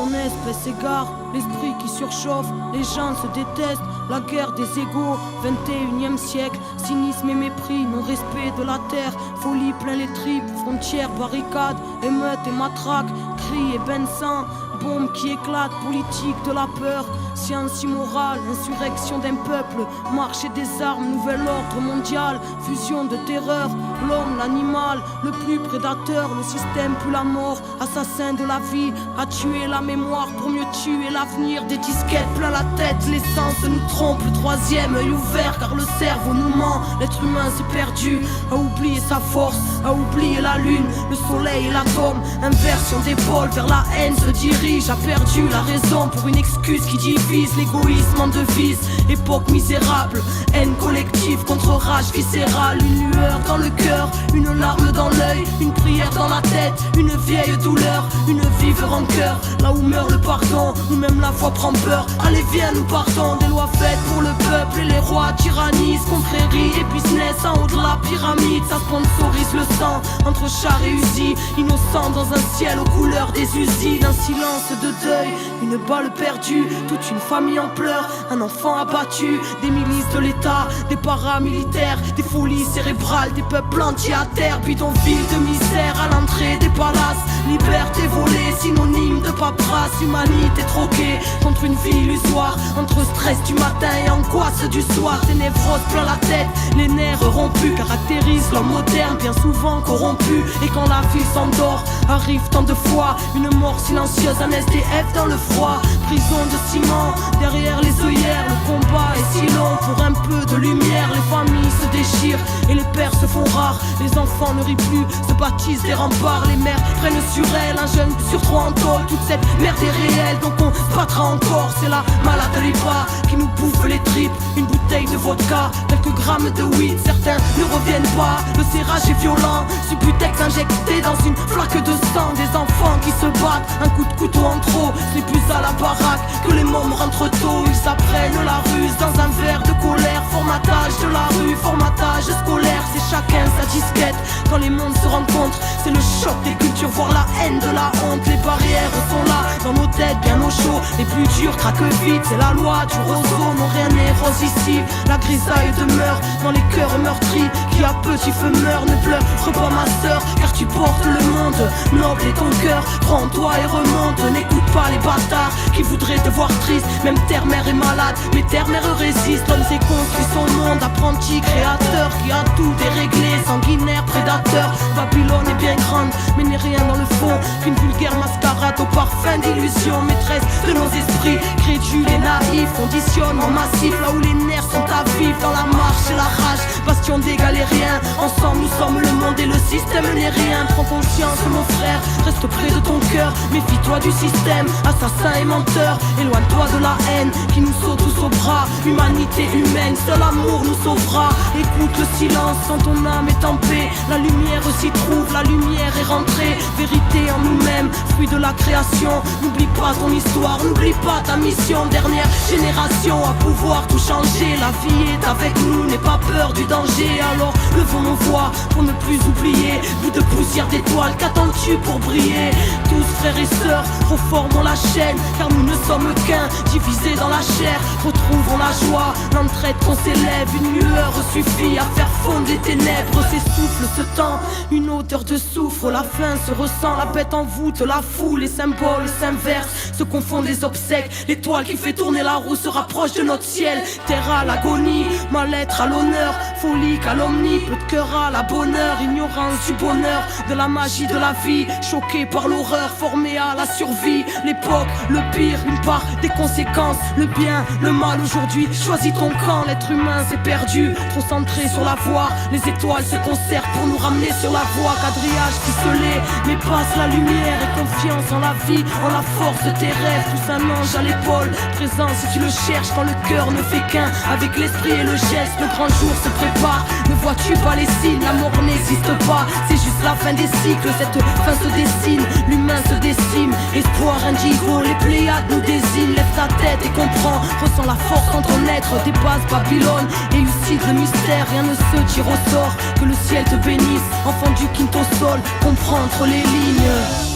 mon espèce égare, l'esprit qui surchauffe, les gens se détestent, la guerre des égaux, 21e siècle, cynisme et mépris, non-respect de la terre, folie plein les tripes, frontières, barricades, émeutes et matraques, cris et bains de sang, bombes qui éclatent, politique de la peur, science immorale, insurrection d'un peuple, marché des armes, nouvel ordre mondial, fusion de terreur, l'homme, l'animal, le plus prédateur, le système plus la mort, assassin de la vie, a tué la mémoire pour mieux tuer l'avenir, des disquettes plein la tête, l'essence nous trompe, le troisième œil ouvert car le cerveau nous ment, l'être humain s'est perdu, a oublié sa force, a oublié la lune, le soleil et l'atome, inversion d'épaule vers la haine se dirige, a perdu la raison pour une excuse qui divise, l'égoïsme en devise, époque misérable, haine collective contre rage viscérale, une lueur dans le cœur, une larme dans l'œil, une prière dans la tête, une vieille douleur, une vive rancœur, là où meurt le pardon, où même la foi prend peur, allez viens nous partons, des lois faites pour le peuple et les rois tyrannisent, confrérie et business en haut de la pyramide, ça sponsorise le sang, entre chars et usines, innocents dans un ciel aux couleurs des usines, un silence de deuil, une balle perdue, toute une famille en pleurs, un enfant abattu, des milices de l'État, des paramilitaires, des folies cérébrales, des peuples entiers à terre, bidonville de misère à l'entrée des palaces, liberté volée, synonyme de paperasse, humanité troquée contre une vie illusoire, entre stress du matin et angoisse du soir, des névroses plein la tête, les nerfs rompus caractérisent l'homme moderne, bien souvent corrompu, et quand la ville s'endort, arrive tant de fois une mort silencieuse, un SDF dans le froid, prison de ciment, derrière les œillères, le combat est si long, pour un peu de lumière, les familles se déchirent, et les pères se font rares, les enfants ne rient plus, se baptisent des remparts, les mères prennent sur elles, un jeune sur trois en tôle, toute cette merde est réelle, donc on se battra encore, c'est la malade de l'IPA qui nous bouffe les tripes, une bouteille de vodka, quelques grammes de weed, certains ne reviennent pas, le serrage est violent, Subutex injecté dans une flaque de sang, des enfants qui se battent, un coup de couteau en trop, c'est plus à la baraque que les mômes rentrent tôt, ils apprennent la ruse dans un verre de colère, formatage de la rue, formatage scolaire, c'est chacun sa disquette, quand les mondes se rencontrent, c'est le choc des cultures, voir la haine de la honte, les barrières sont là, dans nos têtes bien au chaud, les plus durs craquent vite, c'est la loi du roseau, non rien n'est rose ici, la grisaille demeure dans les cœurs meurtris, qui à petit feu meurt, ne pleure pas ma sœur, car tu portes le monde, noble est ton cœur, prends-toi et remonte, n'écoute pas les bâtards, qui voudraient te voir triste, même terre-mère est malade, mais terre-mère résiste, l'homme s'est construit son monde, apprenti créateur, qui a tout déréglé, sanguinaire, prédateur, Babylone est bien grande, mais n'est rien dans le fond, qu'une vulgaire mascarade au parfum d'illusion, maîtresse de nos esprits, crédules et naïfs, conditionnement massif, là où les nerfs sont à vivre, dans la marche et la rage, bastion des galériens, ensemble nous sommes le monde et le système n'est rien, prends conscience mon frère, reste près de ton cœur, méfie-toi du système, assassin et menteur, éloigne-toi de la haine, qui nous saute tous aux bras, humanité humaine, seul amour nous sauvera, écoute le silence quand ton âme est en paix, la lumière s'y trouve, la lumière est rentrée, vérité en nous-mêmes, fruit de la création, n'oublie pas ton histoire, n'oublie pas ta mission, dernière génération à pouvoir tout changer, la vie est avec nous, n'aie pas peur du danger, alors levons nos voix pour ne plus oublier, bout de poussière d'étoiles, qu'attends-tu pour briller, tous frères et sœurs, reformons la chaîne, car nous ne sommes qu'un, divisés dans la chair, retrouvons la joie, l'entraide qu'on s'élève, une lueur suffit à faire fondre les ténèbres, s'essouffle ce temps, une odeur de soufre, la faim se ressent, la bête en voûte, la foule, les symboles s'inversent, se confondent les obsèques, l'étoile qui fait tourner la roue se rapproche de notre ciel, terre à l'agonie, mal-être à l'honneur, folie, calomnie, peu de cœur à la bonheur, ignorance du bonheur, de la magie de la vie, choqué par l'horreur, formé à la survie, l'époque, le pire, une part des conséquences, le bien, le mal aujourd'hui, choisis ton camp, l'être humain s'est perdu, trop centré sur la voie, les étoiles se concertent pour nous ramener sur la voie, quadrillage ficelé, mais passe la lumière et confiance en la vie, en la force de tes rêves, pousse un ange à l'épaule, présent si tu le cherches quand le cœur ne fait qu'un, avec l'esprit et le geste, le grand jour se prépare, ne vois-tu pas les signes, la mort n'existe pas, c'est juste la fin des cycles, cette fin se dessine, l'humain se décime, espoir indigo, les Pléiades nous désignent, lève ta tête et comprends, ressens la force dans ton être, dépasse Babylone, élucide le mystère, rien ne se tire au sort, que le ciel te bénisse, enfant du quinto sol, comprends entre les lignes.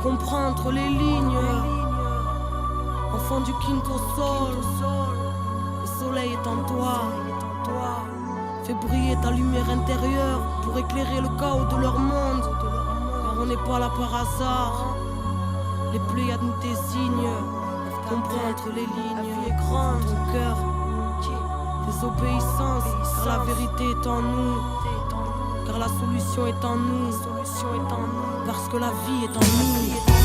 comprends entre les lignes. Enfant du quinto sol, le soleil est en toi. Fais briller ta lumière intérieure pour éclairer le chaos de leur monde. Car on n'est pas là par hasard. Les Pléiades nous désignent. Comprends entre les lignes. La vie est grande, ton cœur. Désobéissance, car la vérité est en nous. Car la solution est en nous. Parce que la vie est en nous.